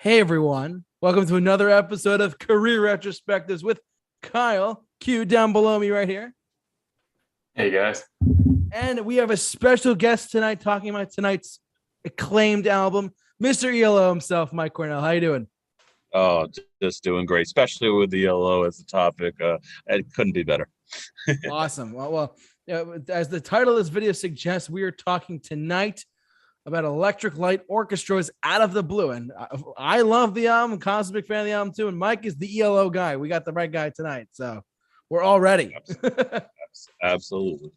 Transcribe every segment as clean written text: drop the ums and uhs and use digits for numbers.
Hey everyone, welcome to another episode of Career Retrospectives with Kyle Q down below me right here. Hey guys. And we have a special guest tonight talking about tonight's acclaimed album, Mr. ELO himself, Mike Cornell. How you doing? Oh, just doing great, especially with the ELO as the topic. It couldn't be better. Awesome. Well, as the title of this video suggests, we are talking tonight about Electric Light Orchestra's Out of the Blue. And I love the album. Kyle's a big fan of the album too. And Mike is the ELO guy. We got the right guy tonight. So we're all ready. Absolutely.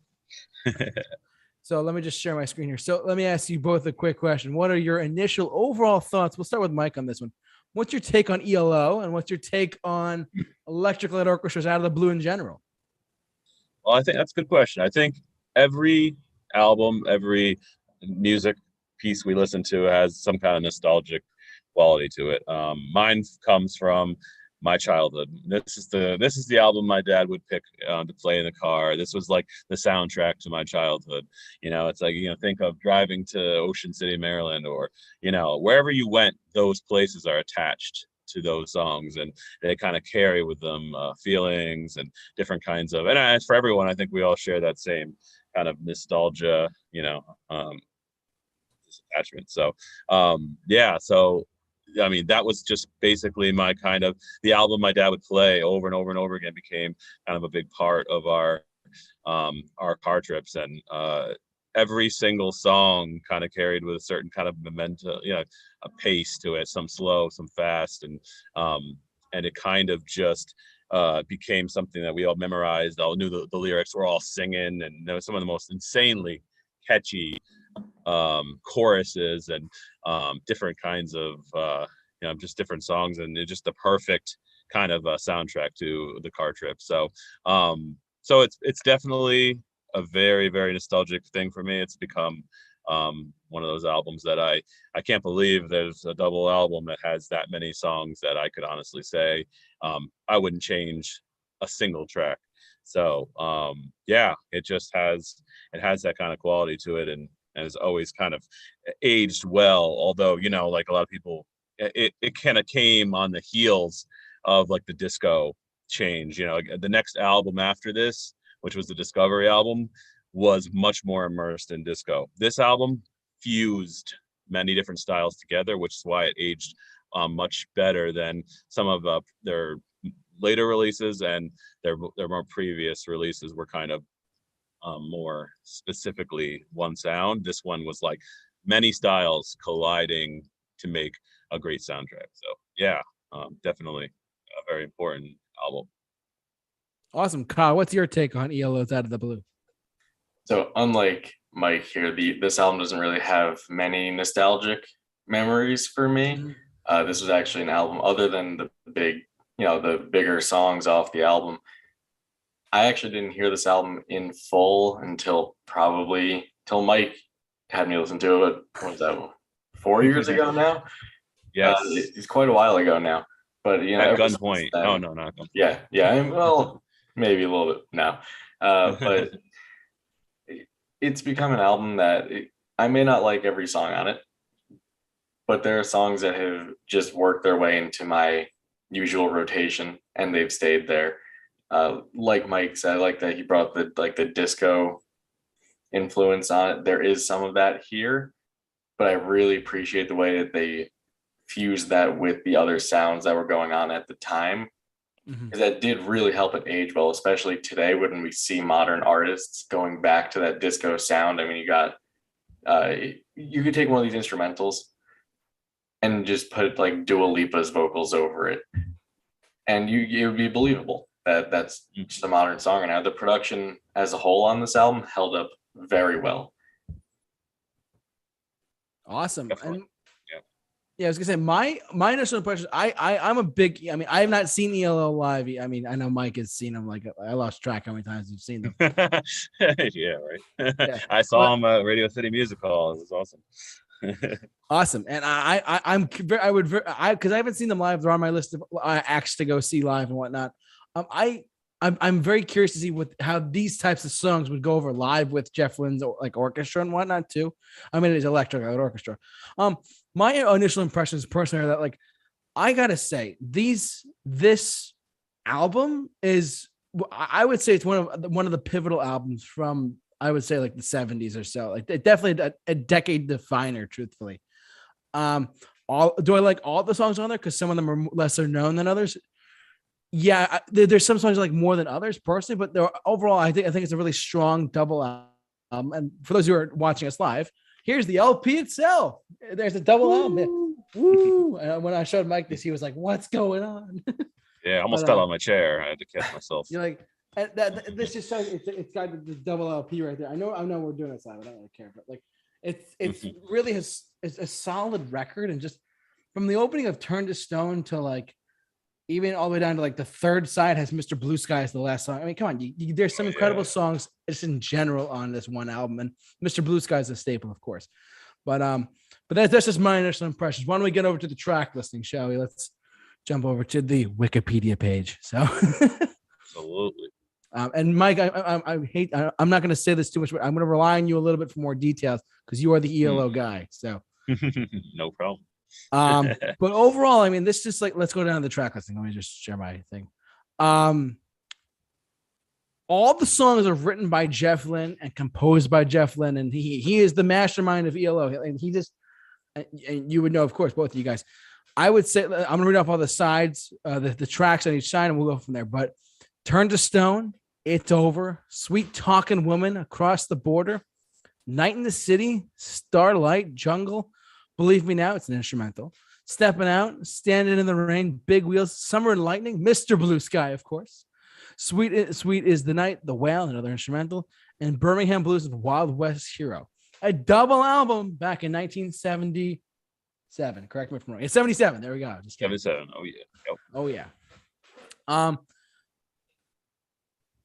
So let me just share my screen here. So let me ask you both a quick question. What are your initial overall thoughts? We'll start with Mike on this one. What's your take on ELO and what's your take on Electric Light Orchestra's Out of the Blue in general? Well, I think that's a good question. I think every album, every music piece we listen to has some kind of nostalgic quality to it. Mine comes from my childhood. This is the album my dad would pick to play in the car. This was like the soundtrack to my childhood. It's like, think of driving to Ocean City, Maryland, or, wherever you went, those places are attached to those songs, and they kind of carry with them feelings and different kinds of, and as for everyone, I think we all share that same kind of nostalgia, attachment. So I mean, that was just basically my kind of, the album my dad would play over and over and over again became kind of a big part of our car trips, and every single song kind of carried with a certain kind of memento, a pace to it, some slow, some fast, and it kind of just became something that we all memorized, all knew the lyrics, were all singing, and there was some of the most insanely catchy choruses and different kinds of just different songs, and it's just the perfect kind of soundtrack to the car trip. So it's definitely a very, very nostalgic thing for me. It's become one of those albums that I can't believe there's a double album that has that many songs that I could honestly say I wouldn't change a single track. So it just has that kind of quality to it, and has always kind of aged well. Although, like a lot of people, it kind of came on the heels of like the disco change. The next album after this, which was the Discovery album, was much more immersed in disco. This album fused many different styles together, which is why it aged much better than some of their later releases, and their more previous releases were kind of more specifically one sound. This one was like many styles colliding to make a great soundtrack. So definitely a very important album. Awesome. Kyle, what's your take on ELO's Out of the Blue? So unlike Mike here, this album doesn't really have many nostalgic memories for me. This was actually an album, other than the bigger songs off the album, I actually didn't hear this album in full until Mike had me listen to it. What was that, 4 years ago now? Yes. It's quite a while ago now. But at gunpoint. Oh no, not gunpoint. Yeah. Well, maybe a little bit now. But it's become an album that I may not like every song on it, but there are songs that have just worked their way into my usual rotation, and they've stayed there. Like Mike said, I like that he brought the disco influence on it. There is some of that here, but I really appreciate the way that they fused that with the other sounds that were going on at the time. Because that did really help it age well, especially today when we see modern artists going back to that disco sound. I mean, you could take one of these instrumentals and just put like Dua Lipa's vocals over it, and it would be believable that that's just a modern song. And now the production as a whole on this album held up very well. Awesome. And I was gonna say my initial impression. I'm a big. I mean, I have not seen ELO live. I mean, I know Mike has seen them. Like, I lost track how many times you've seen them. Yeah, right. Yeah. I saw him at Radio City Music Hall. It was awesome. Awesome. And because I haven't seen them live. They're on my list of acts to go see live and whatnot. I'm very curious to see how these types of songs would go over live with Jeff Lynne's like orchestra and whatnot too. I mean, it's Electric Light Orchestra. My initial impressions personally are that like I gotta say, this album is, I would say it's one of the pivotal albums from, I would say, like the 70s or so. Like definitely a decade definer, truthfully. Do I like all the songs on there? Because some of them are lesser known than others. Yeah, there's some songs I like more than others personally, but overall, I think it's a really strong double album. And for those who are watching us live, here's the LP itself. There's a double album. Woo! And when I showed Mike this, he was like, "What's going on?" Yeah, I almost fell on my chair. I had to catch myself. You're like, this just shows it's got the double LP right there. I know we're doing this live. I don't really care, but like, it's really it's a solid record, and just from the opening of Turn to Stone to like even all the way down to like the third side has Mr. Blue Sky as the last song. I mean, come on, there's some incredible songs just in general on this one album, and Mr. Blue Sky is a staple, of course. But that's just my initial impressions. Why don't we get over to the track listing, shall we? Let's jump over to the Wikipedia page. So, absolutely. And Mike, I'm not going to say this too much, but I'm going to rely on you a little bit for more details because you are the ELO guy. So, no problem. But overall, I mean, this just like, let's go down to the track listing. Let me just share my thing. All the songs are written by Jeff Lynne and composed by Jeff Lynne, and he is the mastermind of ELO. And he just, and you would know, of course, both of you guys. I would say, I'm gonna read off all the sides, the tracks on each side, and we'll go from there. But Turn to Stone, It's Over, Sweet Talking Woman, Across the Border, Night in the City, Starlight, Jungle, Believe Me Now, it's an instrumental, Stepping Out, Standing in the Rain, Big Wheels, Summer and Lightning, Mr. Blue Sky, of course, Sweet is the Night, The Whale, another instrumental, and Birmingham Blues with Wild West Hero. A double album back in 1977. Correct me if I'm wrong. It's 77. There we go. Just 77. Oh yeah. Yep. Oh yeah.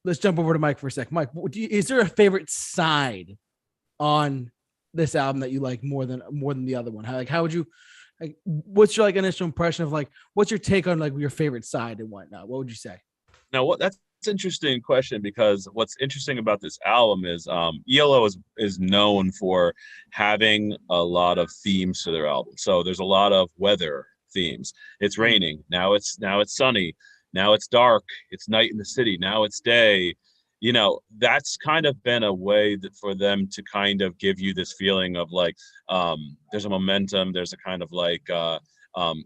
Let's jump over to Mike for a sec. Mike, is there a favorite side on this album that you like more than the other one? How would you, like, what's your like initial impression of like, what's your take on like your favorite side and whatnot? What would you say? Now, that's an interesting question, because what's interesting about this album is ELO is known for having a lot of themes to their album. So there's a lot of weather themes. It's raining, now it's sunny, now it's dark, it's night in the city, now it's day. You know, that's kind of been a way that for them to kind of give you this feeling of like there's a momentum, there's a kind of like a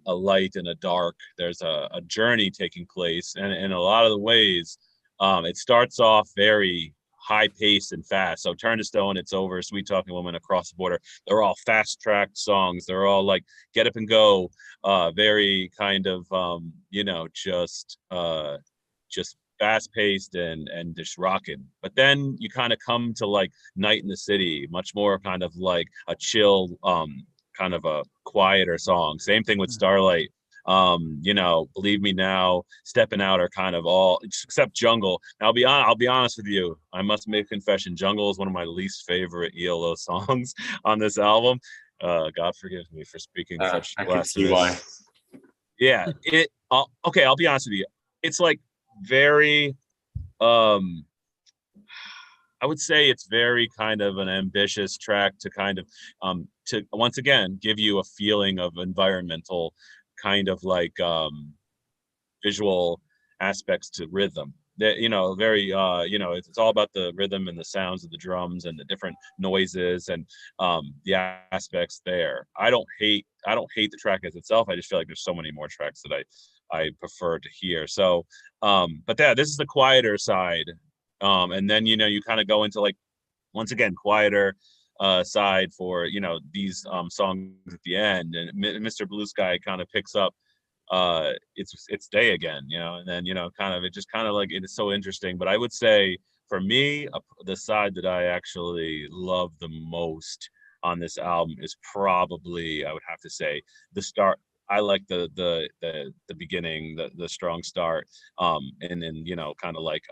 light and a dark, there's a journey taking place. And in a lot of the ways, it starts off very high paced and fast. So Turn to Stone, It's Over, Sweet Talking Woman, Across the Border, they're all fast tracked songs. They're all like get up and go, very kind of just fast paced and just rocking. But then you kind of come to like Night in the City, much more kind of like a chill, kind of a quieter song. Same thing with Starlight. Believe Me Now, Stepping Out are kind of all except Jungle. Now, I'll be honest with you. I must make a confession. Jungle is one of my least favorite ELO songs on this album. God forgive me for speaking such blasphemous. Yeah, okay, I'll be honest with you. It's like very I would say it's very kind of an ambitious track to kind of to once again give you a feeling of environmental kind of like visual aspects to rhythm. That very it's all about the rhythm and the sounds of the drums and the different noises and the aspects there. I don't hate the track as itself. I just feel like there's so many more tracks that I prefer to hear. So but this is the quieter side. And then you kind of go into like once again quieter side for these songs at the end, and Mr. Blue Sky kind of picks up it's day again, and then kind of it just kind of like it is so interesting. But I would say for me the side that I actually love the most on this album is probably, I would have to say, the start. I like the beginning, the strong start, and then kind of like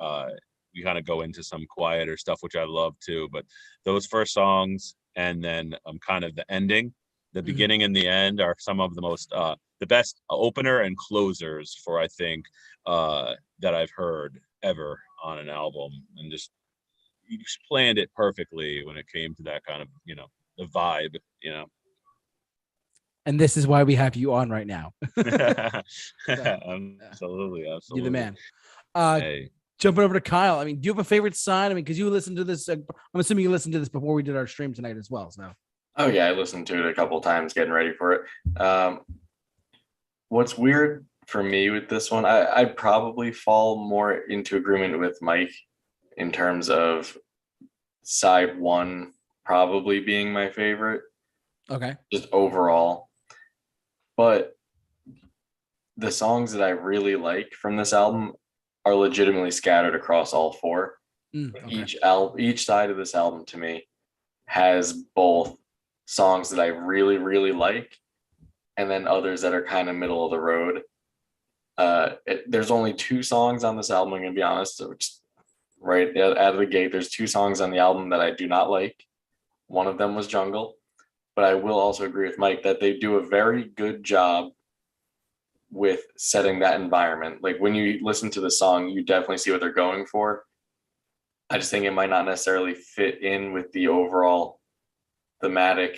we kind of go into some quieter stuff, which I love too. But those first songs and then kind of the ending, the beginning and the end are some of the most the best opener and closers for I think that I've heard ever on an album. And just you just planned it perfectly when it came to that kind of the vibe. and this is why we have you on right now. Absolutely. You're the man. Jumping over to Kyle. I mean, do you have a favorite sign? I mean, because you listened to this. I'm assuming you listened to this before we did our stream tonight as well. So. Oh yeah, I listened to it a couple times getting ready for it. What's weird for me with this one, I'd probably fall more into agreement with Mike in terms of side one probably being my favorite. Okay. Just overall. But the songs that I really like from this album are legitimately scattered across all four. Okay. Each side of this album to me has both songs that I really, really like, and then others that are kind of middle of the road. There's only 2 songs on this album, I'm gonna be honest. Right out of the gate, there's 2 songs on the album that I do not like. One of them was Jungle, but I will also agree with Mike that they do a very good job with setting that environment. Like when you listen to the song, you definitely see what they're going for. I just think it might not necessarily fit in with the overall thematic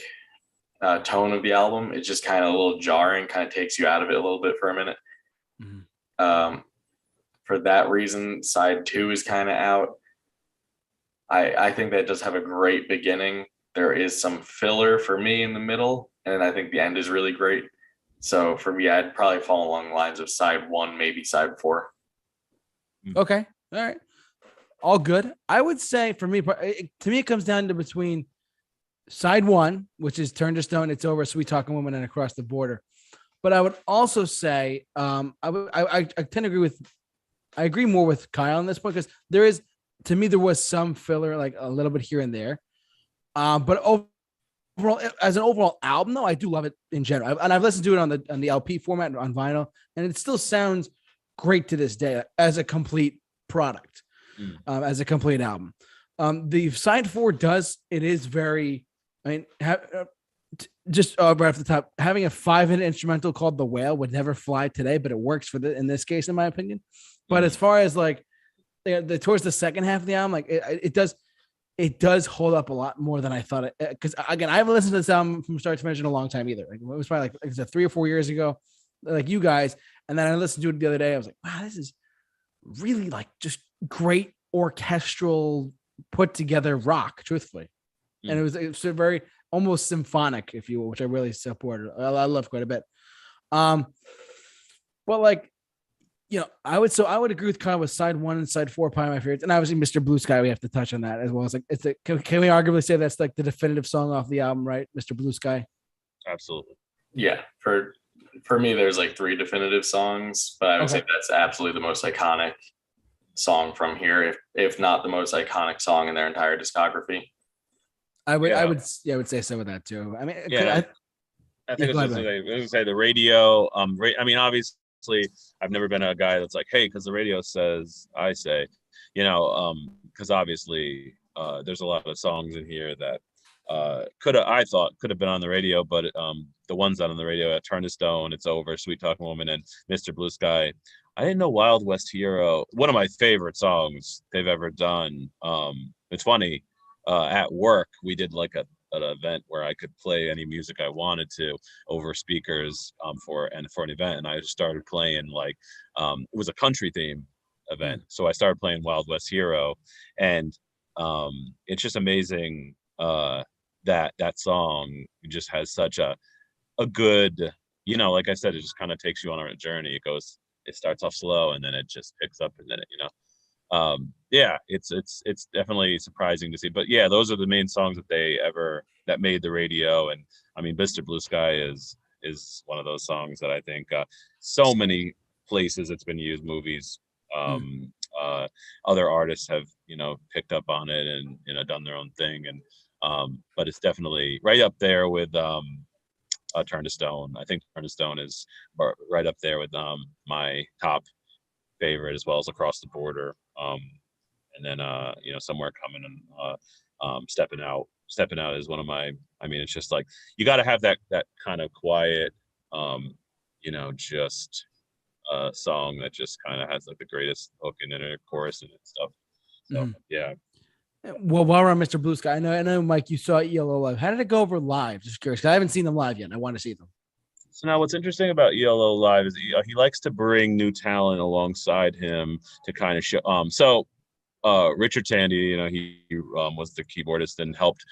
tone of the album. It's just kind of a little jarring, kind of takes you out of it a little bit for a minute. Mm-hmm. For that reason, side 2 is kind of out. I think that does have a great beginning. There is some filler for me in the middle, and I think the end is really great. So for me, I'd probably fall along the lines of side 1, maybe side 4. Okay. All right. All good. I would say for me, to me, it comes down to between side 1, which is Turn to Stone, It's Over, Sweet Talking Woman, and Across the Border. But I would also say, I tend to agree with, I agree more with Kyle on this point, because to me, there was some filler, like a little bit here and there. But overall, as an overall album, though, I do love it in general. And I've listened to it on the LP format on vinyl, and it still sounds great to this day as a complete product, as a complete album. The side 4 is very, I mean, just right off the top, having a 5-minute instrumental called The Whale would never fly today, but it works in this case, in my opinion. But as far as like towards the second half of the album, like it does hold up a lot more than I thought it. Because again, I haven't listened to this album from start to finish in a long time either. Like it was probably like 3 or 4 years ago, like you guys. And then I listened to it the other day. I was like, wow, this is really like just great orchestral put together rock, truthfully. And it was a very almost symphonic, if you will, which I really supported. I love quite a bit. But like, you know, I would agree with Kyle with side 1 and side 4 probably my favorites, and obviously Mr. Blue Sky, we have to touch on that as well. It's like can we arguably say that's like the definitive song off the album, right? Mr. Blue Sky. Absolutely. Yeah, for me, there's like 3 definitive songs, but I would say that's absolutely the most iconic song from here, if not the most iconic song in their entire discography. I would say some of that too. I mean, I think it's just like, I was gonna say the radio. I mean, obviously, I've never been a guy that's like, hey, because the radio says, I say, you know, because obviously, there's a lot of songs in here that could have been on the radio, but the ones that on the radio, Turn to Stone, It's Over, Sweet Talking Woman, and Mr. Blue Sky. I didn't know Wild West Hero, one of my favorite songs they've ever done. It's funny. At work, we did like an event where I could play any music I wanted to over speakers for an event, and I just started playing like it was a country theme event, so I started playing Wild West Hero, and it's just amazing that song just has such a good, you know, like I said, it just kind of takes you on a journey. It starts off slow and then it just picks up, and then it, you know. It's definitely surprising to see, but yeah, those are the main songs that made the radio. And I mean, Mr. Blue Sky is one of those songs that I think so many places it's been used, movies, other artists have, you know, picked up on it and, you know, done their own thing. And but it's definitely right up there with Turn to Stone. I think Turn to Stone is right up there with my top favorite, as well as Across the Border, and then you know, Somewhere Coming, and Stepping Out is one of my, I mean, it's just like you got to have that kind of quiet, you know, just song that just kind of has like the greatest hook and then a chorus and stuff. So yeah. Well, while we're on Mr. Blue Sky, I know, Mike, you saw ELO live. How did it go over live? Just curious, 'cause I haven't seen them live yet. And I want to see them. So now what's interesting about ELO Live is he likes to bring new talent alongside him to kind of show. Richard Tandy, he was the keyboardist and helped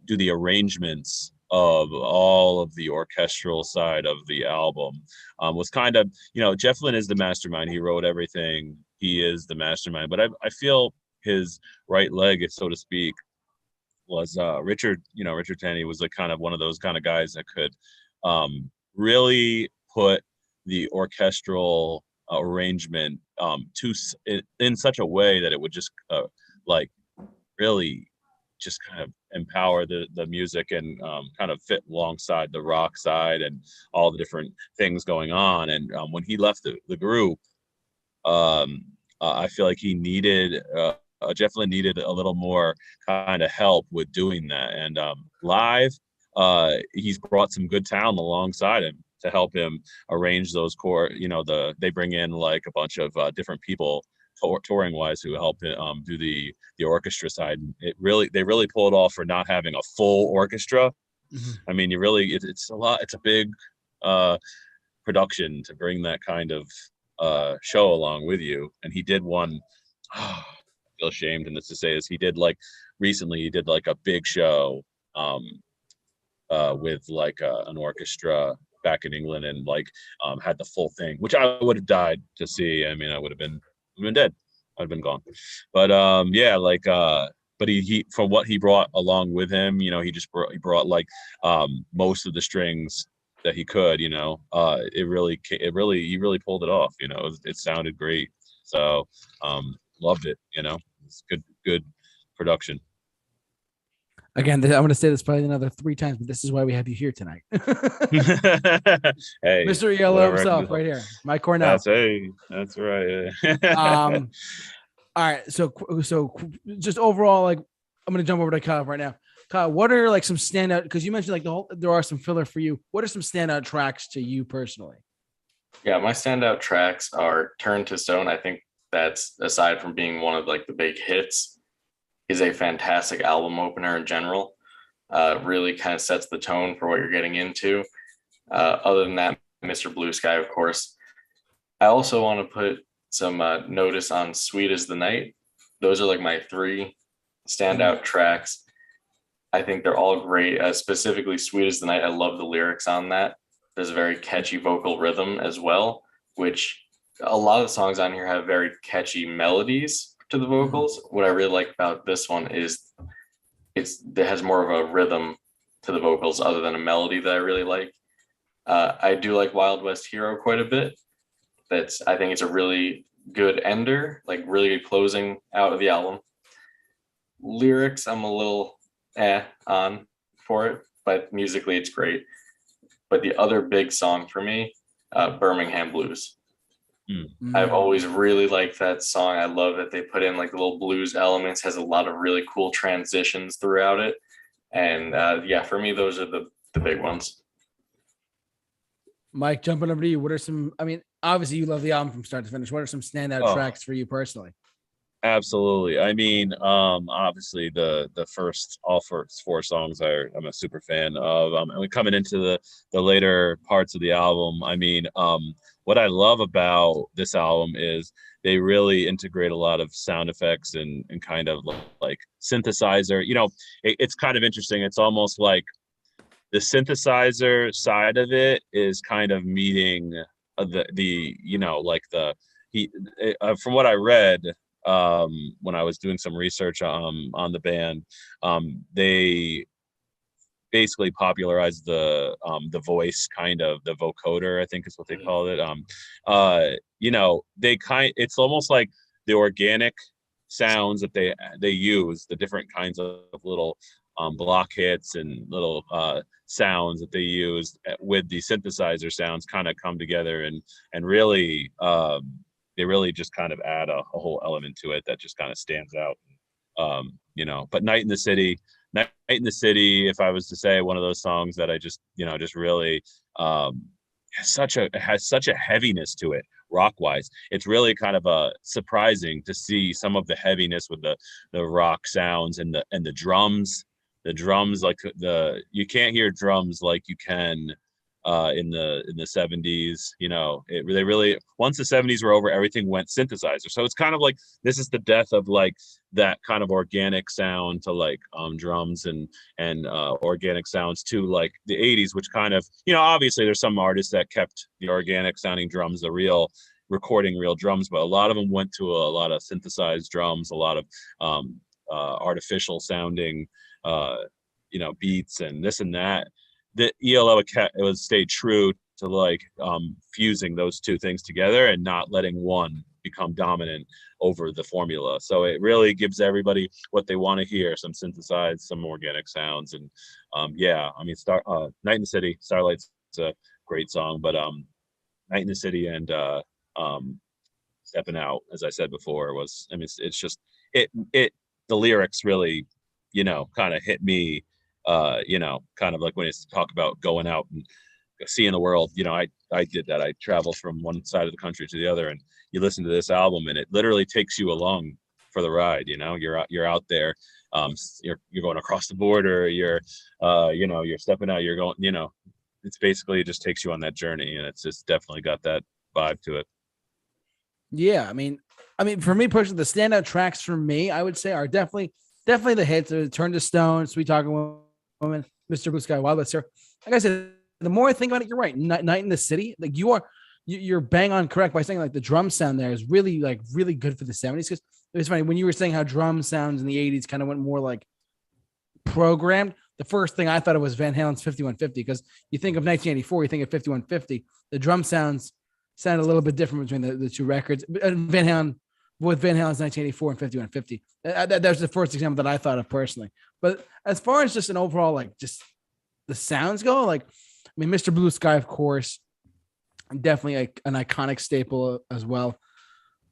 do the arrangements of all of the orchestral side of the album. Was kind of, Jeff Lynne is the mastermind. He wrote everything. He is the mastermind. But I feel his right leg, so to speak, was Richard. Richard Tandy was like kind of one of those kind of guys that could really put the orchestral arrangement in such a way that it would just really just kind of empower the music and kind of fit alongside the rock side and all the different things going on. And when he left the group, I feel like he needed Jeff Lynne needed a little more kind of help with doing that. And live, he's brought some good talent alongside him to help him arrange those core. They bring in like a bunch of different people touring wise who help him do the orchestra side. They really pull it off for not having a full orchestra. Mm-hmm. I mean, it's a lot. It's a big production to bring that kind of show along with you. And he did one. I feel ashamed in this to say this. He did recently. He did like a big show with like an orchestra back in England and had the full thing, which I would have died to see. I mean, I would have been dead. I'd been gone. But but he from what he brought along with him, he brought most of the strings that he could. He really pulled it off. It sounded great. So loved it. It's good production. Again, I'm going to say this probably another 3 times, but this is why we have you here tonight. Hey, Mr. Yellow himself, right here, Mike Cornell. That's right. All right, so just overall, I'm going to jump over to Kyle right now. Kyle, what are some standout? Because you mentioned there are some filler for you. What are some standout tracks to you personally? Yeah, my standout tracks are "Turn to Stone." I think that's, aside from being one of the big hits, is a fantastic album opener in general. Really kind of sets the tone for what you're getting into. Other than that, Mr. Blue Sky, of course. I also want to put some notice on Sweet as the Night. Those are my 3 standout tracks. I think they're all great. Specifically, Sweet as the Night, I love the lyrics on that. There's a very catchy vocal rhythm as well, which a lot of the songs on here have very catchy melodies to the vocals. What I really like about this one is it has more of a rhythm to the vocals other than a melody that I really like. I do like Wild West Hero quite a bit. I think it's a really good ender, really good closing out of the album. Lyrics, I'm a little on for it, but musically it's great. But the other big song for me, Birmingham Blues. I've always really liked that song. I love that they put in the little blues elements, has a lot of really cool transitions throughout it. And for me, those are the big ones. Mike, jumping over to you. What are some, obviously you love the album from start to finish. What are some standout tracks for you personally? Absolutely. I mean, obviously the first all 4 songs I'm a super fan of. And coming into the later parts of the album, what I love about this album is they really integrate a lot of sound effects and kind of synthesizer. It's kind of interesting. It's almost like the synthesizer side of it is kind of meeting from what I read, when I was doing some research on the band, they basically popularized the voice, kind of the vocoder, I think is what they call it. It's almost like the organic sounds that they use, the different kinds of little block hits and little sounds that they use with the synthesizer sounds kind of come together and really they really just kind of add a whole element to it that just kind of stands out. But Night in the City, if I was to say one of those songs that I just really has such a heaviness to it rock wise. It's really kind of surprising to see some of the heaviness with the rock sounds and the drums. The drums, you can't hear drums like you can in the 70s. You know, they really, once the 70s were over, everything went synthesizer. So it's kind of like this is the death of like that kind of organic sound to like drums and organic sounds to like the 80s, which kind of, you know, obviously there's some artists that kept the organic sounding drums, the real recording real drums, but a lot of them went to a lot of synthesized drums, a lot of artificial sounding you know, beats and this and that. The ELO it was stayed true to like fusing those two things together and not letting one become dominant over the formula. So it really gives everybody what they want to hear, some synthesized, some organic sounds. And yeah, I mean, Night in the City, Starlight's a great song, but Night in the City and Stepping Out, as I said before, was, I mean, it's just it the lyrics really, you know, kind of hit me, you know, kind of like when it's talk about going out and seeing the world. You know, I did that. I traveled from one side of the country to the other, and you listen to this album and it literally takes you along for the ride. You know, you're out there, you're going across the border, you're you know, you're stepping out, you're going, you know, it's basically, it just takes you on that journey, and it's just definitely got that vibe to it. Yeah, I mean, for me personally, the standout tracks for me, I would say, are definitely the hits. Turn to Stone, Sweet Talking Woman, Mr. Blue Sky, Wild West Sir. Like I said, the more I think about it, you're right. Night in the City, like you're bang on correct by saying like the drum sound there is really good for the 70s. Because it was funny when you were saying how drum sounds in the 80s kind of went more like programmed. The first thing I thought of was Van Halen's 5150, because you think of 1984, you think of 5150. The drum sound a little bit different between the two records. Van Halen's 1984 and 5150. That was the first example that I thought of personally. But as far as just an overall, like just the sounds go, like, I mean, Mr. Blue Sky, of course, definitely an iconic staple as well.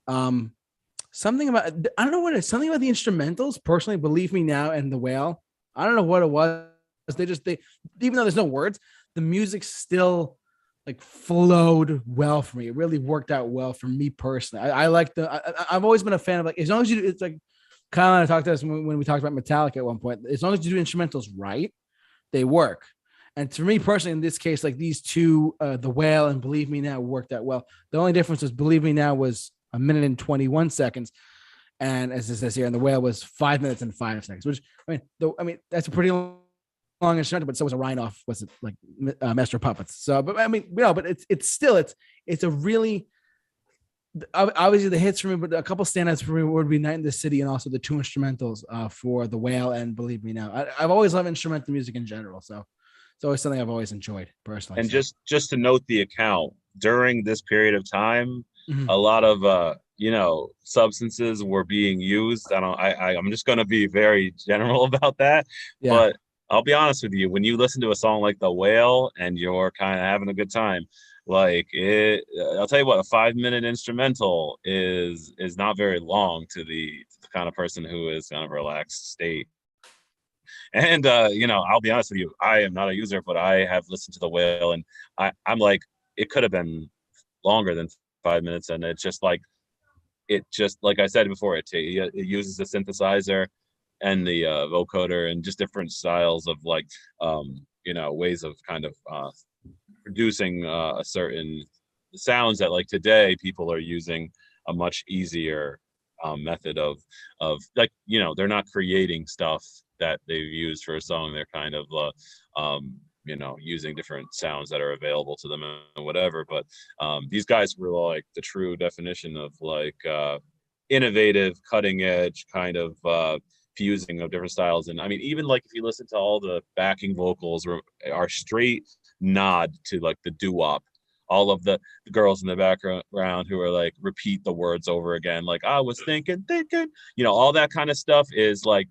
Something about, I don't know what it is, something about the instrumentals, personally, Believe Me Now and The Whale. I don't know what it was. They even though there's no words, the music still like flowed well for me. It really worked out well for me personally. I like I've always been a fan of, like, as long as you, it's like Kyle and I talked to us when we talked about Metallica at one point, as long as you do instrumentals right, they work. And for me personally, in this case, like these two, The Whale and Believe Me Now, worked out well. The only difference was Believe Me Now was 1 minute and 21 seconds. And as it says here, and The Whale was 5 minutes and 5 seconds, which, I mean, that's a pretty long instrumental, but so was a Rhinoff, was it, like Master of Puppets. So, but I mean, no, but it's still a really, obviously the hits for me, but a couple standouts for me would be Night in the City and also the two instrumentals for The Whale and Believe Me Now. I've always loved instrumental music in general, so it's always something I've always enjoyed personally. And just to note the account, during this period of time, Mm-hmm. a lot of you know, substances were being used. I'm just going to be very general about that. Yeah. But I'll be honest with you, when you listen to a song like The Whale and you're kind of having a good time, like I'll tell you what, a 5 minute instrumental is not very long to the kind of person who is kind of relaxed state. And you know, I'll be honest with you, I am not a user, but I have listened to The Whale, and I'm like, it could have been longer than 5 minutes, and it's just like, like I said before, it uses the synthesizer and the vocoder and just different styles of like you know, ways of kind of producing a certain sounds that, like, today people are using a much easier method of like, you know, they're not creating stuff that they've used for a song. They're kind of you know, using different sounds that are available to them and whatever. But these guys were like the true definition of like innovative, cutting edge kind of fusing of different styles. And I mean, even like if you listen to all the backing vocals are straight nod to like the doo-wop. All of the girls in the background who are like repeat the words over again, like I was thinking, you know, all that kind of stuff is like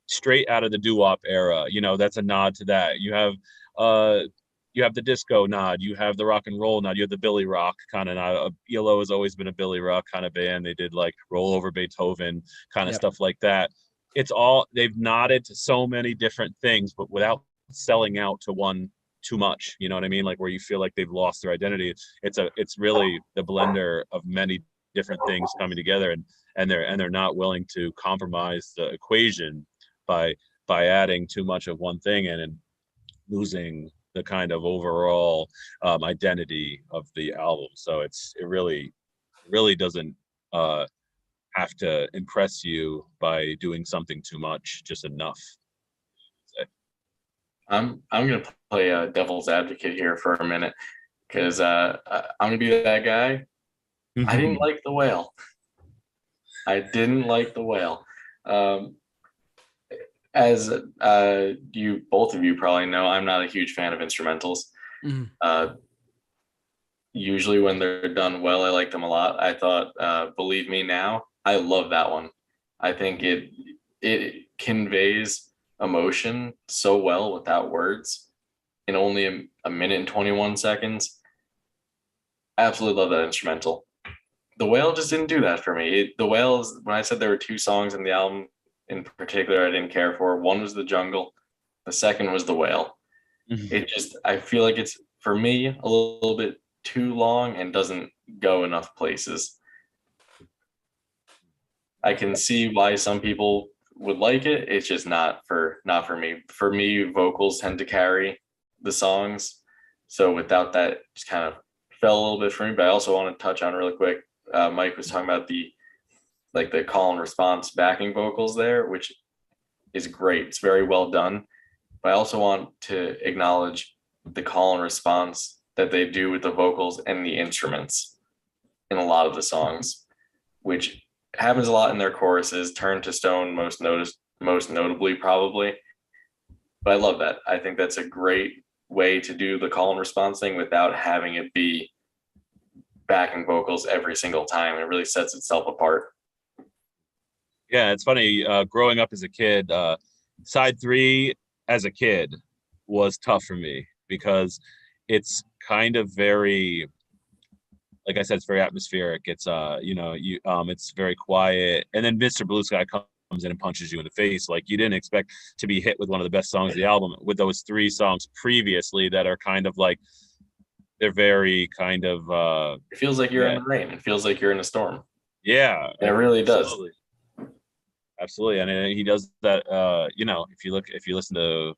straight out of the doo-wop era. You know, that's a nod to that. You have the disco nod, you have the rock and roll nod, you have the Billy Rock kind of nod. ELO has always been a Billy Rock kind of band. They did like Roll Over Beethoven kind of stuff like that. It's all, they've nodded to so many different things, but without selling out to one too much. You know what I mean? Like where you feel like they've lost their identity. It's really the blender of many different things coming together, and they're not willing to compromise the equation by adding too much of one thing and losing the kind of overall identity of the album. So it really doesn't have to impress you by doing something too much, just enough. I'm gonna play devil's advocate here for a minute because I'm gonna be that guy. I didn't like the whale. I didn't like the whale. As you both of you probably know, I'm not a huge fan of instrumentals. Usually when they're done well, I like them a lot. I thought Believe Me Now, I love that one. I think it conveys emotion so well without words in only a minute and 21 seconds. Absolutely love that instrumental. The Whale just didn't do that for me. The Whale is, when I said there were two songs in the album in particular I didn't care for, one was The Jungle, the second was The Whale. It just, I feel like it's, for me, a little bit too long and doesn't go enough places. I can see why some people would like it. It's just not for me. For me, vocals tend to carry the songs. So without that, just kind of fell a little bit for me. But I also want to touch on really quick. Mike was talking about the call and response backing vocals there, which is great. It's very well done. But I also want to acknowledge the call and response that they do with the vocals and the instruments in a lot of the songs, which happens a lot in their choruses. Turn to Stone most notably probably. But I love that. I think that's a great way to do the call and response thing without having it be backing vocals every single time. It really sets itself apart. Yeah, it's funny. Growing up as a kid, side 3 as a kid was tough for me because it's kind of very, like I said, it's very atmospheric. It's it's very quiet, and then Mr. Blue Sky comes in and punches you in the face. Like, you didn't expect to be hit with one of the best songs of the album with those 3 songs previously that are kind of like, they're very kind of it feels like you're in the rain. It feels like you're in a storm. Yeah, and it really does. Absolutely. And he does that. If you listen to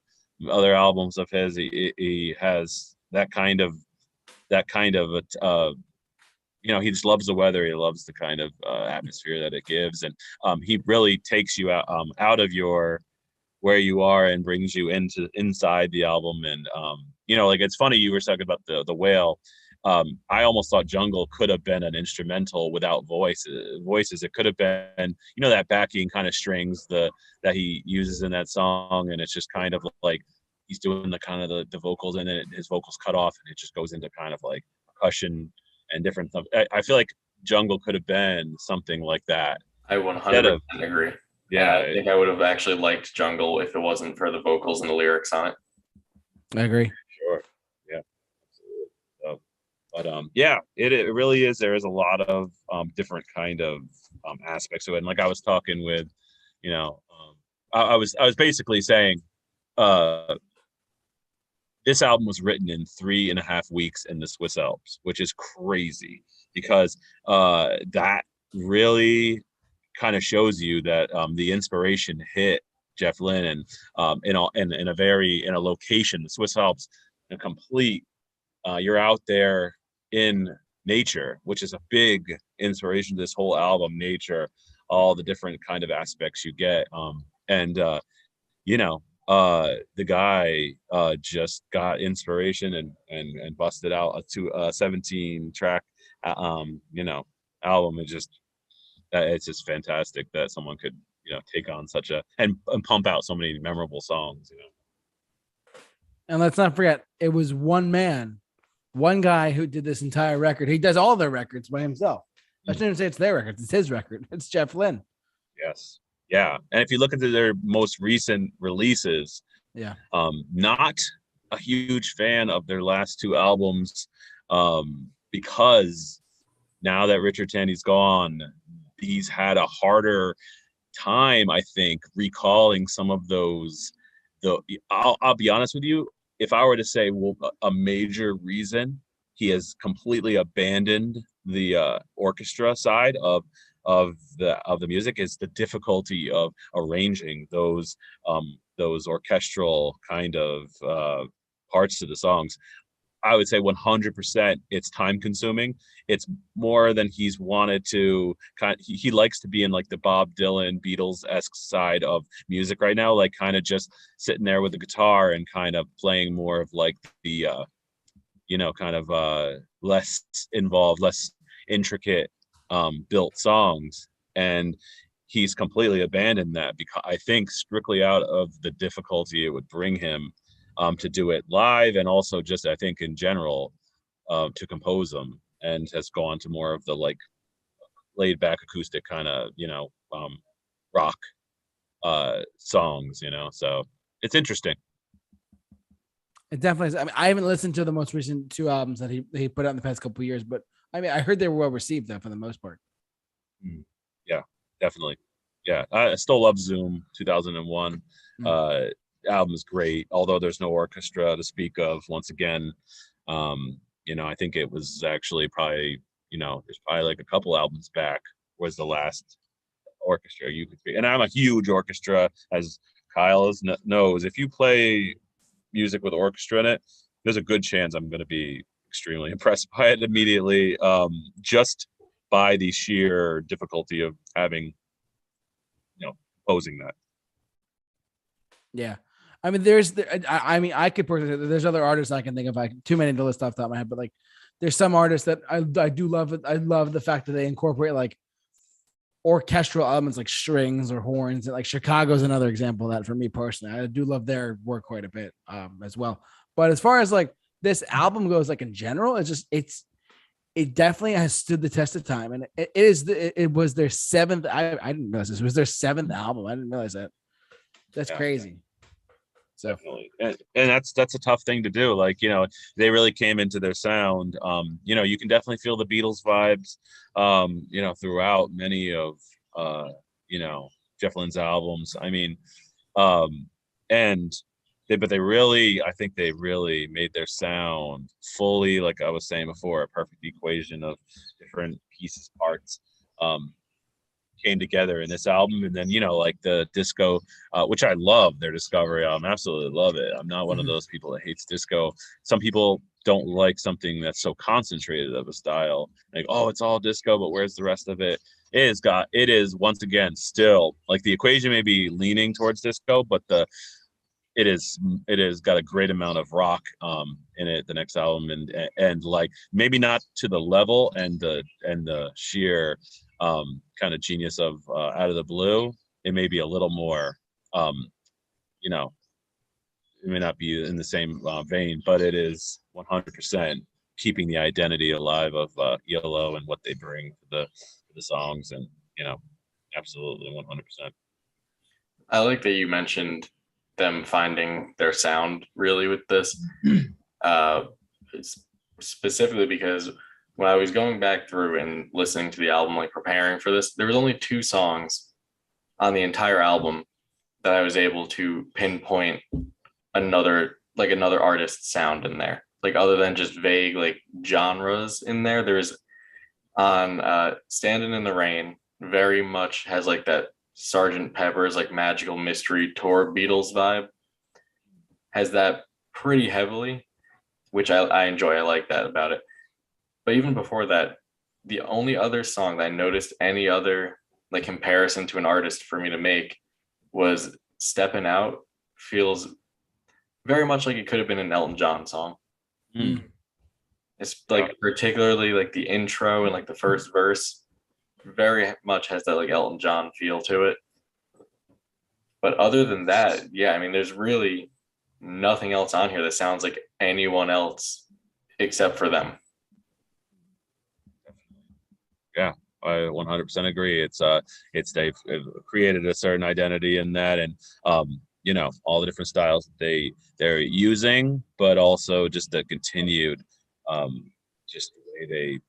other albums of his, he has that kind of he just loves the weather. He loves the kind of atmosphere that it gives, and he really takes you out of your where you are and brings you inside the album. And like, it's funny, you were talking about the whale. I almost thought Jungle could have been an instrumental without voices. It could have been, that backing kind of strings that he uses in that song, and it's just kind of like he's doing the kind of the vocals, and then his vocals cut off, and it just goes into kind of like percussion and different stuff. I feel like Jungle could have been something like that. I 100% agree. Yeah, I think I would have actually liked Jungle if it wasn't for the vocals and the lyrics on it. I agree. Sure. Yeah, absolutely. But it really is. There is a lot of different kind of aspects of it. And like I was talking with, I was basically saying, this album was written in 3.5 weeks in the Swiss Alps, which is crazy because that really kind of shows you that the inspiration hit Jeff Lynne and in a location, the Swiss Alps, a complete. You're out there in nature, which is a big inspiration to this whole album. Nature, all the different kind of aspects you get, the guy just got inspiration and busted out a 17 track album. It's just fantastic that someone could take on such and pump out so many memorable songs. And let's not forget, it was one guy who did this entire record. He does all their records by himself. I shouldn't even say it's their records, it's his record. It's Jeff Lynne. Yes. Yeah. And if you look into their most recent releases, not a huge fan of their last 2 albums, because now that Richard Tandy's gone, he's had a harder time, I think, recalling some of those. I'll be honest with you, if I were to say, a major reason he has completely abandoned the orchestra side of the music is the difficulty of arranging those orchestral kind of parts to the songs. I would say 100% it's time consuming. It's more than he's wanted to he likes to be in like the Bob Dylan Beatles-esque side of music right now, like kind of just sitting there with the guitar and kind of playing more of like the kind of less involved, less intricate built songs. And he's completely abandoned that, because I think strictly out of the difficulty it would bring him to do it live, and also just I think in general to compose them, and has gone to more of the like laid back acoustic kind of rock songs, so it's interesting. It definitely is. I mean, I haven't listened to the most recent 2 albums that he put out in the past couple of years, but I mean, I heard they were well received though for the most part. Yeah, definitely. Yeah, I still love Zoom 2001. Album is great, although there's no orchestra to speak of. Once again, I think it was actually probably, there's probably like a couple albums back was the last orchestra you could speak. And I'm a huge orchestra, as Kyle knows. If you play music with orchestra in it, there's a good chance I'm going to be extremely impressed by it immediately, just by the sheer difficulty of having, posing that. Yeah. I mean, I could personally, there's other artists I can think of, like too many to list off the top of my head, but like there's some artists that I do love it. I love the fact that they incorporate like orchestral elements like strings or horns. Like Chicago's another example of that for me personally. I do love their work quite a bit as well. But as far as like this album goes, like in general, it definitely has stood the test of time. And it was their 7th. I didn't realize this was their 7th album. I didn't realize that. That's crazy. So. Definitely. And that's a tough thing to do. Like, they really came into their sound. You can definitely feel the Beatles vibes, throughout many of, Jeff Lynne's albums. I mean, but I think they really made their sound fully, like I was saying before, a perfect equation of different pieces, parts, came together in this album. And then like the disco, which I love, their Discovery album, absolutely love it. I'm not one of those people that hates disco. Some people don't like something that's so concentrated of a style, like, oh, it's all disco, but where's the rest of it? It is once again still like the equation may be leaning towards disco, but it is got a great amount of rock in it, the next album, and like maybe not to the level and the sheer kind of genius of Out of the Blue. It may be a little more it may not be in the same vein, but it is 100% keeping the identity alive of ELO and what they bring to the songs, and absolutely 100%. I like that you mentioned them finding their sound really with this, specifically because when I was going back through and listening to the album, like preparing for this, there was only 2 songs on the entire album that I was able to pinpoint another artist's sound in there, like other than just vague like genres in there. There's on Standing in the Rain, very much has like that Sgt. Pepper's like Magical Mystery Tour Beatles vibe, has that pretty heavily, which I enjoy. I like that about it. But even before that, the only other song that I noticed any other like comparison to an artist for me to make was Steppin' Out. Feels very much like it could have been an Elton John song. It's like particularly like the intro and like the first verse very much has that like Elton John feel to it. But other than that, yeah, I mean, there's really nothing else on here that sounds like anyone else except for them. Yeah, I 100% agree. It's they've created a certain identity in that, and all the different styles that they're using, but also just the continued just the way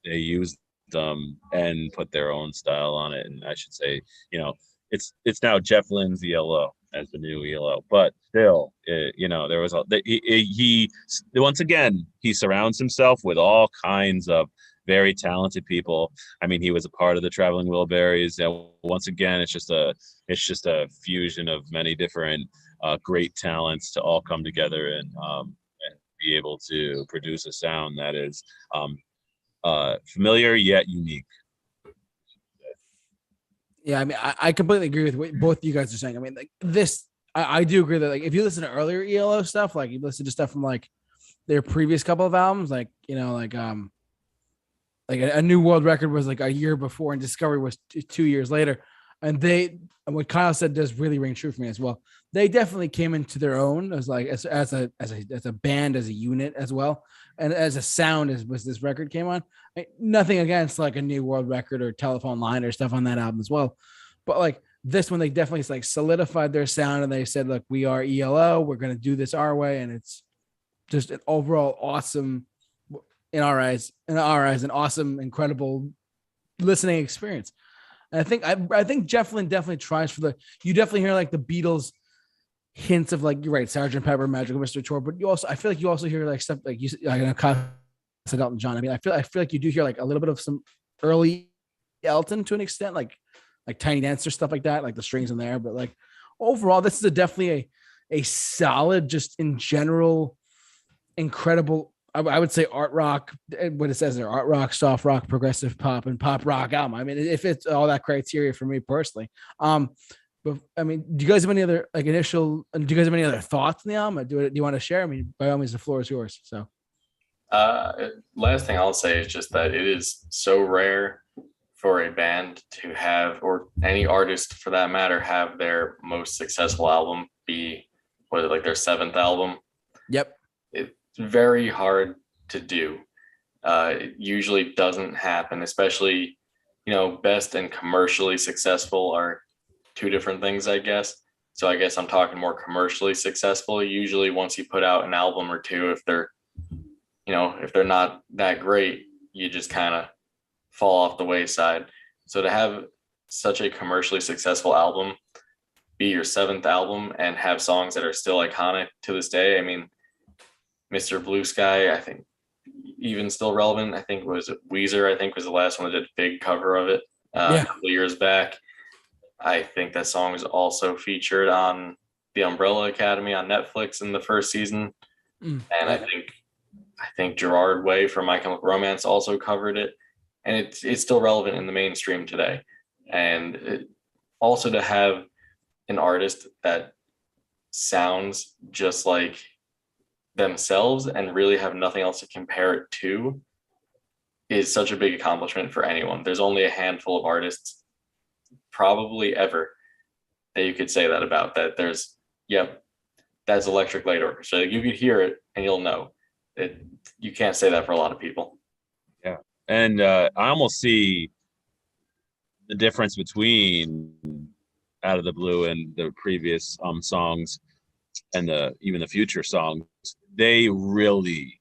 they use them and put their own style on it. And I should say, it's now Jeff Lynne's ELO as the new ELO, but still, there was he once again, he surrounds himself with all kinds of very talented people. I mean, he was a part of the Traveling Wilburys, and once again, it's just a fusion of many different great talents to all come together and be able to produce a sound that is familiar yet unique. Yeah, I mean, I completely agree with what both you guys are saying. I mean, like this, I do agree that like if you listen to earlier ELO stuff, like you listen to stuff from like their previous couple of albums, like like a New World Record was like a year before, and Discovery was 2 years later. And what Kyle said does really ring true for me as well. They definitely came into their own as like as a band, as a unit as well, and as a sound as this record came on. Nothing against like a New World Record or Telephone Line or stuff on that album as well, but like this one, they definitely like solidified their sound, and they said, "Look, we are ELO. We're going to do this our way," and it's just an overall awesome, in our eyes, an awesome, incredible listening experience. And I think Jeff Lynne definitely tries for you definitely hear like the Beatles hints of like, you're right, Sgt. Pepper, Magical Mystery Tour, but I feel like you also hear like stuff like Elton John. I mean, I feel like you do hear like a little bit of some early Elton to an extent, like Tiny Dancer, stuff like that, like the strings in there. But like overall, this is definitely a solid, just in general, incredible, I would say art rock, what it says there, art rock, soft rock, progressive pop, and pop rock album. I mean, if it's all that criteria for me personally. But I mean, do you guys have any other do you guys have any other thoughts on the album? Do you want to share? I mean, by all means, the floor is yours. So last thing I'll say is just that it is so rare for a band to have, or any artist for that matter, have their most successful album be like their 7th album. Yep. It's very hard to do. It usually doesn't happen, especially, best and commercially successful are two different things, I guess. So I guess I'm talking more commercially successful. Usually once you put out an album or two, if they're not that great, you just kind of fall off the wayside. So to have such a commercially successful album be your 7th album and have songs that are still iconic to this day. I mean, Mr. Blue Sky, I think even still relevant. I think was Weezer, I think was the last one that did a big cover of it a couple of years back. I think that song was also featured on The Umbrella Academy on Netflix in the first season. And I think Gerard Way from My Chemical Romance also covered it. And it's still relevant in the mainstream today. And also to have an artist that sounds just like themselves and really have nothing else to compare it to is such a big accomplishment for anyone. There's only a handful of artists probably ever that you could say that about, that there's, that's Electric Light Orchestra. You could hear it and you'll know it. You can't say that for a lot of people. Yeah. And I almost see the difference between Out of the Blue and the previous songs and even the future songs. They really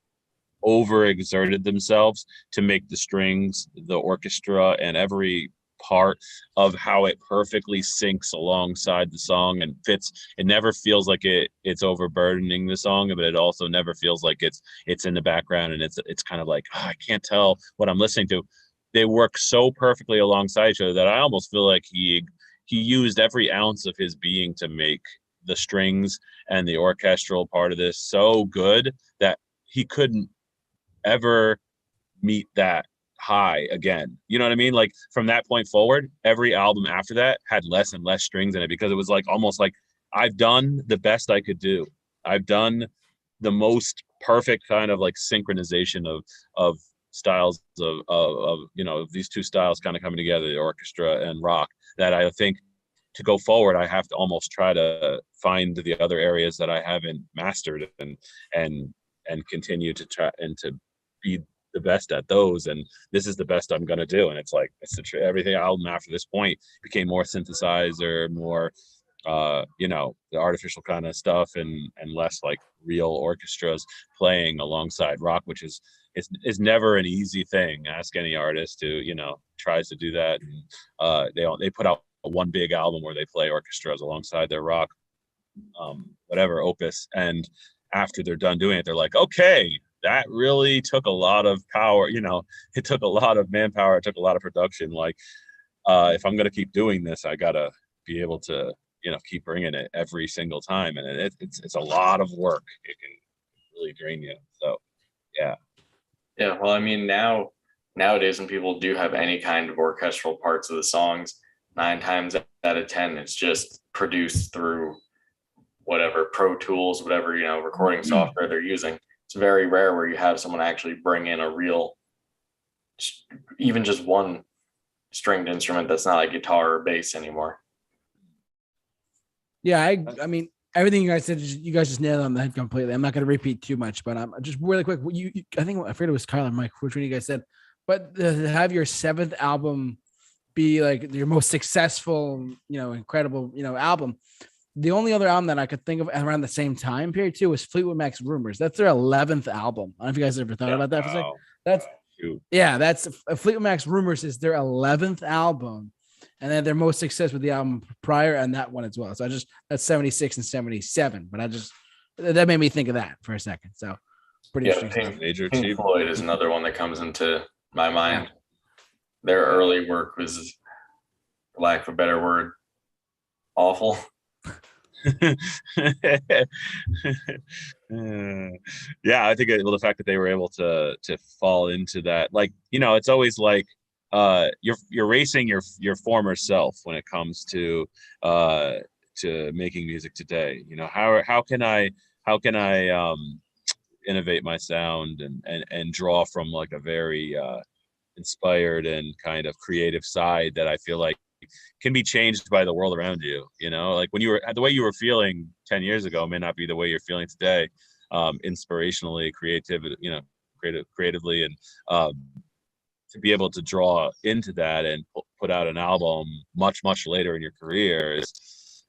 overexerted themselves to make the strings, the orchestra, and every part of how it perfectly syncs alongside the song and fits. It never feels like it's overburdening the song, but it also never feels like it's in the background and it's kind of like, I can't tell what I'm listening to. They work so perfectly alongside each other that I almost feel like he used every ounce of his being to make the strings and the orchestral part of this so good that he couldn't ever meet that high again. You know what I mean? Like from that point forward, every album after that had less and less strings in it, because it was like almost like, I've done the best I could do. I've done the most perfect kind of like synchronization of styles of these two styles kind of coming together, the orchestra and rock, that I think to go forward, I have to almost try to find the other areas that I haven't mastered and continue to try and to be the best at those. And this is the best I'm going to do. And it's like, everything album after this point became more synthesizer, more, the artificial kind of stuff and less like real orchestras playing alongside rock, which is never an easy thing. Ask any artist who, tries to do that. And they put out one big album where they play orchestras alongside their rock, whatever opus. And after they're done doing it, they're like, okay, that really took a lot of power. It took a lot of manpower. It took a lot of production. Like, if I'm going to keep doing this, I got to be able to keep bringing it every single time, and it's a lot of work. It can really drain you. So yeah. Well, I mean, nowadays when people do have any kind of orchestral parts of the songs, 9 times out of 10 it's just produced through whatever Pro Tools, whatever recording software they're using. It's very rare where you have someone actually bring in a real, even just one stringed instrument that's not a guitar or bass anymore. Yeah, I mean, everything you guys said, you guys just nailed it on the head completely. I'm not going to repeat too much, but I'm just really quick. I forget it was Kyle or Mike, which one you guys said, but to have your 7th album be like your most successful, incredible, album. The only other album that I could think of around the same time period too was Fleetwood Mac's Rumors. That's their 11th album. I don't know if you guys ever thought about that for a second. That's Fleetwood Mac's Rumors is their 11th album. And then their most success with the album prior and that one as well. So that's 76 and 77. But that made me think of that for a second. So pretty interesting. Pink Floyd is another one that comes into my mind. Their early work was, for lack of a better word, awful. Yeah, I think the fact that they were able to fall into that, it's always like you're racing your former self when it comes to making music today. How can I innovate my sound and draw from like a very inspired and kind of creative side that I feel like can be changed by the world around you. Like when the way you were feeling 10 years ago may not be the way you're feeling today, inspirationally, creatively, and to be able to draw into that and put out an album much later in your career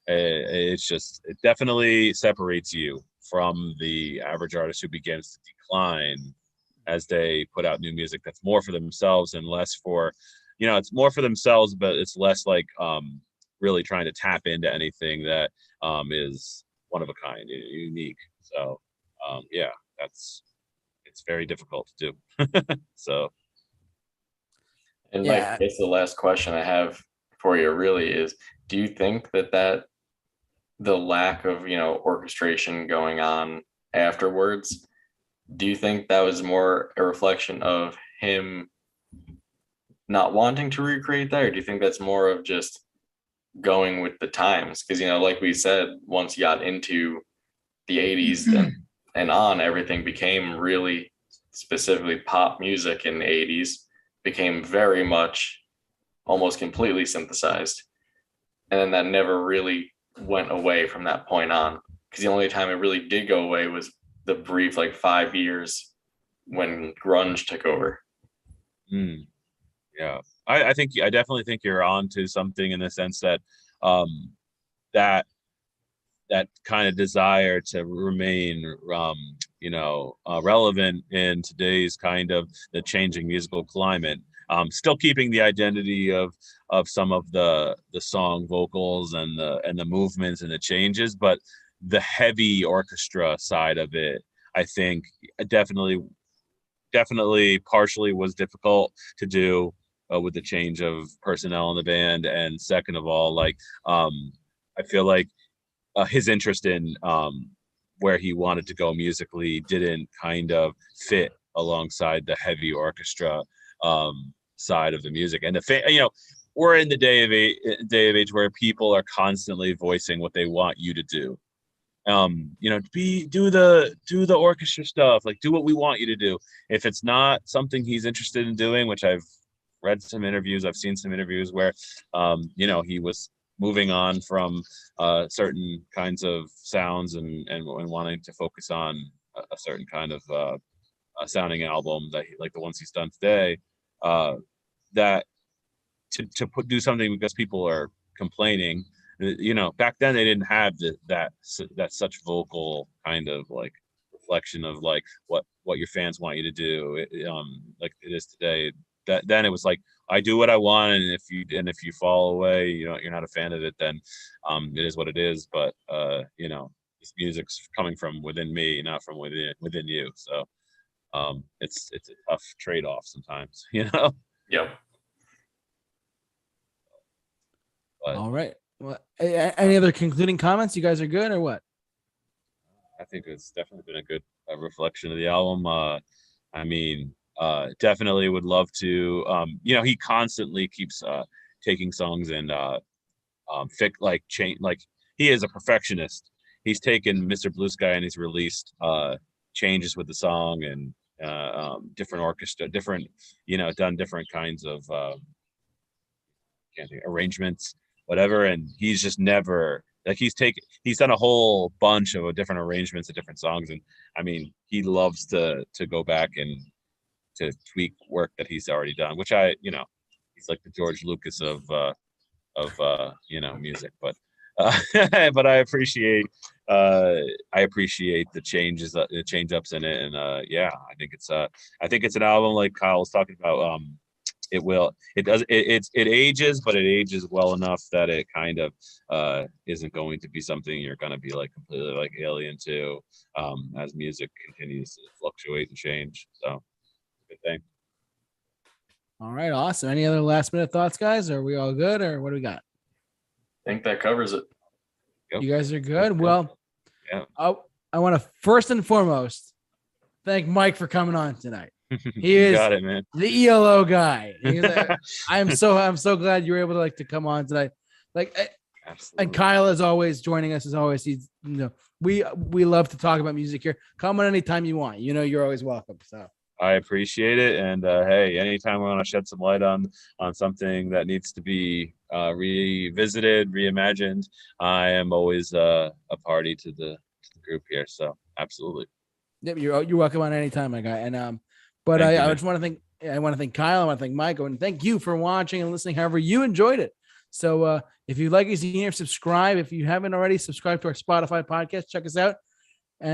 it definitely separates you from the average artist who begins to decline as they put out new music that's more for themselves and less for, it's more for themselves, but it's less like really trying to tap into anything that is one of a kind, unique. So it's very difficult to do. So. And I guess the last question I have for you really is, do you think that the lack of, orchestration going on afterwards, do you think that was more a reflection of him not wanting to recreate that, or do you think that's more of just going with the times? Because, like we said, once you got into the 80s and on, everything became really specifically pop music in the 80s, became very much almost completely synthesized. And then that never really went away from that point on. Because the only time it really did go away was the brief 5 years when grunge took over. Yeah, I definitely think you're on to something in the sense that that kind of desire to remain relevant in today's kind of the changing musical climate, still keeping the identity of some of the song vocals and the movements and the changes, but the heavy orchestra side of it, I think definitely partially was difficult to do with the change of personnel in the band. And second of all, I feel like his interest in where he wanted to go musically didn't kind of fit alongside the heavy orchestra side of the music. And we're in the day of age where people are constantly voicing what they want you to do. Do the orchestra stuff, do what we want you to do. If it's not something he's interested in doing, which I've read some interviews, I've seen some interviews where he was moving on from certain kinds of sounds and wanting to focus on a certain kind of sounding album that like the ones he's done today, that to do something because people are complaining. Back then they didn't have that such vocal kind of reflection of what your fans want you to do, like it is today. That then it was I do what I want, and if you fall away, you're not a fan of it, then it is what it is. But this music's coming from within me, not from within you. So it's a tough trade-off sometimes, Yep. But, all right. Well, any other concluding comments? You guys are good or what? I think it's definitely been a good reflection of the album. I mean, definitely would love to. He constantly keeps taking songs and like he is a perfectionist. He's taken Mr. Blue Sky and he's released changes with the song and different orchestra, different done different kinds of arrangements, whatever. And he's just never like he's done a whole bunch of different arrangements of different songs. And I mean, he loves to go back and to tweak work that he's already done, which he's like the George Lucas of music. But but I appreciate the changes, the change ups in it. And I think it's an album like Kyle was talking about. It ages, but it ages well enough that it kind of isn't going to be something you're going to be like completely like alien to as music continues to fluctuate and change. So good thing. All right, awesome. Any other last minute thoughts, guys? Are we all good, or what do we got? I think that covers it. Yep. You guys are good. Well, yeah. I want to first and foremost thank Mike for coming on tonight. He is got it, man. The ELO guy. I'm so glad you were able to come on tonight. Absolutely. And Kyle, as always, joining us as always. He's we love to talk about music here. Come on anytime you want. You're always welcome. So I appreciate it. And hey, anytime I want to shed some light on something that needs to be revisited, reimagined, I am always a party to the group here. So absolutely. Yep, you're welcome on any time, my guy. And but I just want to thank Kyle. I want to thank Mike, and thank you for watching and listening. However you enjoyed it. So if you like us here, subscribe. If you haven't already, subscribe to our Spotify podcast. Check us out. And